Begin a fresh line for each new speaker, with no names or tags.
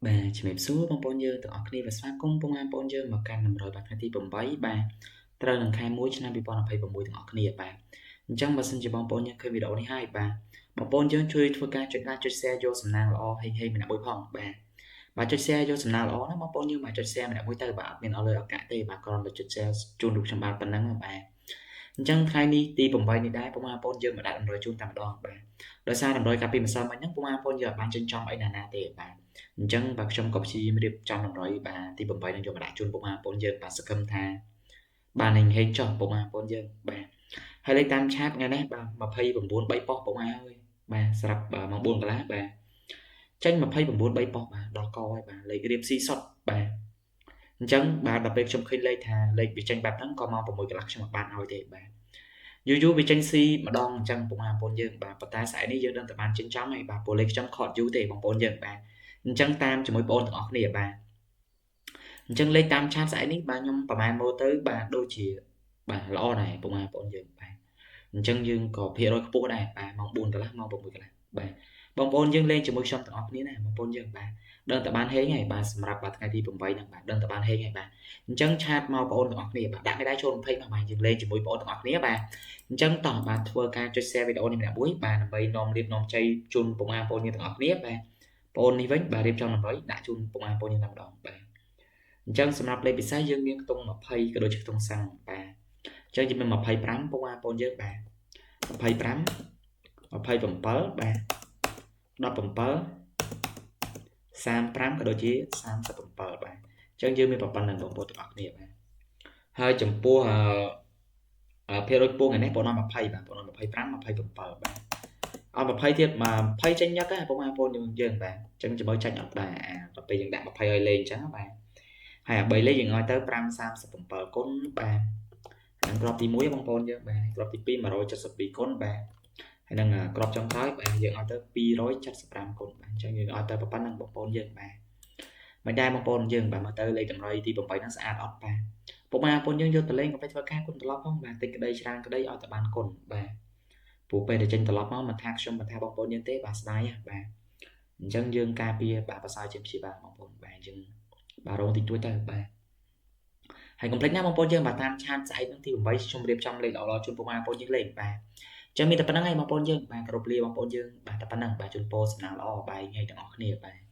Bàជំរាបសួរបងប្អូនយើងទាំងអស់គ្នាvàស្វាគមន៍ពុកម៉ែបងប្អូនយើងមកកាន់100បាទថ្ងៃទី8បាទត្រូវនឹងខែ1ឆ្នាំ2026ទាំងអស់គ្នាបាទអញ្ចឹងបើសិនជាបងប្អូនយើងឃើញវីដេអូនេះហើយបាទបងប្អូនយើងជួយធ្វើការចុច like ចុច share យកសំណាងល្អហេងម្នាក់មួយផងបាទចុច share យកសំណាងល្អណាបងប្អូនយើងបាទចុច share ម្នាក់មួយទៅបាទអត់មានអស់លើឱកាសទេបាទគ្រាន់តែចុច share ជូនរូបខ្ញុំបាទប៉ុណ្ណឹងបាទអញ្ចឹងថ្ងៃនេះទី8នេះដែរពុកម៉ែបងប្អូនយើងមកដាក់100ជូនតែម្ដងបាទដោយសារ100កាលពីម្សិលមិញហ្នឹងពុកម៉ែបងប្អូនយើងអត់បានចិញ្ចឹមអីណាទេបាទអញ្ចឹងបាទខ្ញុំក៏ព្យាយាមរៀបចំ100បាទទី8នឹងយកមកដាក់ជូនពុកម៉ែបងប្អូនយើងបាទសង្ឃឹមថាបានហេងចុះពុកម៉ែបងប្អូនយើងបាទហើយលេខតាមឆាតថ្ងៃនេះបាទ29 3ប៉ុស្តិ៍ពុកម៉ែអើយបាទស្រាប់ម៉ោង4កន្លះបាទចេញ29 3ប៉ុស្តិ៍បាទដល់កហើយបាទលេខរៀបស៊ីសុតបាទអញ្ចឹងបាទដល់ពេលខ្ញុំឃើញលេខថាលេខវាចេញបែបហ្នឹងក៏ម៉ោង6កន្លះខ្ញុំអត់បានឲ្យទេបាទយូរវាចេញស៊ីម្ដងអញ្ចឹងពុកម៉ែបងប្អូនយើងបាទប៉ុន្តែស្អែកនេះយើងដឹងតែបានចិញ្ចឹមហើយបាទព្រោះលេខខ្ញុំខត់យូរទេបងប្អូនយើងបាទអញ្ចឹងតាមជាមួយបងប្អូនទាំងអស់គ្នាបាទអញ្ចឹងលេខតាមឆាតស្អែកនេះបាទខ្ញុំប្រហែលមើលទៅបាទដូចជាបាទល្អដែរពុកម៉ែបងប្អូនយើងបាទអញ្ចឹងយើងក៏ភាគរយខ្ពស់ដែរបាទម៉ោង4កន្លះម៉ោង6កន្លះបាទបងប្អូនយើងលេងជាមួយខ្ញុំទាំងអស់គ្នាណាបងប្អូនយើងបាទដឹងតែបានហេងហើយបាទសម្រាប់បាទថ្ងៃទី8ហ្នឹងបាទដឹងតែបានហេងហើយបាទអញ្ចឹងឆាតមកបងប្អូនទាំងអស់គ្នាបាទដាក់មេដៃចូល20មកបាទយើងលេងជាមួយបងប្អូនទាំងអស់គ្នាបាទអញ្ចឹងតោះបាទធ្វើការចុច share វីដេអូនេះម្នាក់មួយបាទដើម្បីនាំរៀបនាំជ័យជូនពុកម៉ែបងប្អូនយើងទាំងអស់គ្នាបាទបងប្អូននេះវិញបាទរៀបចំដើម្បីដាក់ជូនពុកម៉ែបងប្អូនយើងតែម្ដងបាទអញ្ចឹងសម្រាប់លេខពិសេសយើងមានខ្ទង់20ក៏ដូចជាខ្ទង់30បាទអញ្ចឹងយើងមាន25ពុកម៉ែបងប្អូនយើងបាទ25 27បាទ17 35ក៏ដូចជា37បាទអញ្ចឹងយើងមានប៉ុណ្្នឹងបងប្អូនទាំងអស់គ្នាបាទហើយចំពោះភាគរយខ្ពស់ថ្ងៃនេះបងនាំ20បាទបងនាំ25 27បាទអត់20ទៀតមក20ចេញញឹកហ៎បងប្អូនយើងបាទអញ្ចឹងចាំមើលចាញ់អត់ដែរដល់ពេលយើងដាក់20ឲ្យលេងអញ្ចឹងបាទហើយអា3លេខយើងឲ្យទៅ5 37គុណបាទហើយក្របទី1បងប្អូនយើងបាទក្របទី2 172គុណបាទហើយនឹងក្របចុងក្រោយបាទយើងឲ្យទៅ275គុណបាទអញ្ចឹងយើងឲ្យទៅប៉ុណ្្នឹងបងប្អូនយើងបាទមិនដែរបងប្អូនយើងបាទមើលទៅលេខតម្រុយទី8ហ្នឹងស្អាតអត់បាទពុកម៉ែបងប្អូនយើងយកទៅលេងក៏ទៅធ្វើការគុណត្រឡប់ផងបាទតិចក្តីច្រើនក្តីឲ្យតែបានគុណបាទព្រោះពេលដែលចេញត្រឡប់មកមិនថាខ្ញុំមិនថាបងប្អូនយើងទេបាទស្ដាយបាទអញ្ចឹងយើងការពារបាទប្រសើរជាងព្យាបាលបងប្អូនបាទយើងបាទរងតិចតួចទៅបាទហើយកុំភ្លេចណាបងប្អូនយើងបាទតាមឆាតស្អែកនឹងទី8ខ្ញុំរៀបចំលេខល្អៗជូនពុកម៉ែបងប្អូនយើងលេងបាទចឹងមានតែប៉ុណ្្នឹងឯងបងប្អូនយើងបាទគោរពលាបងប្អូនយើងបាទតែប៉ុណ្្នឹងបាទជូនពរសំណាងល្អបាយថ្ងៃទាំងអស់គ្នាបាទ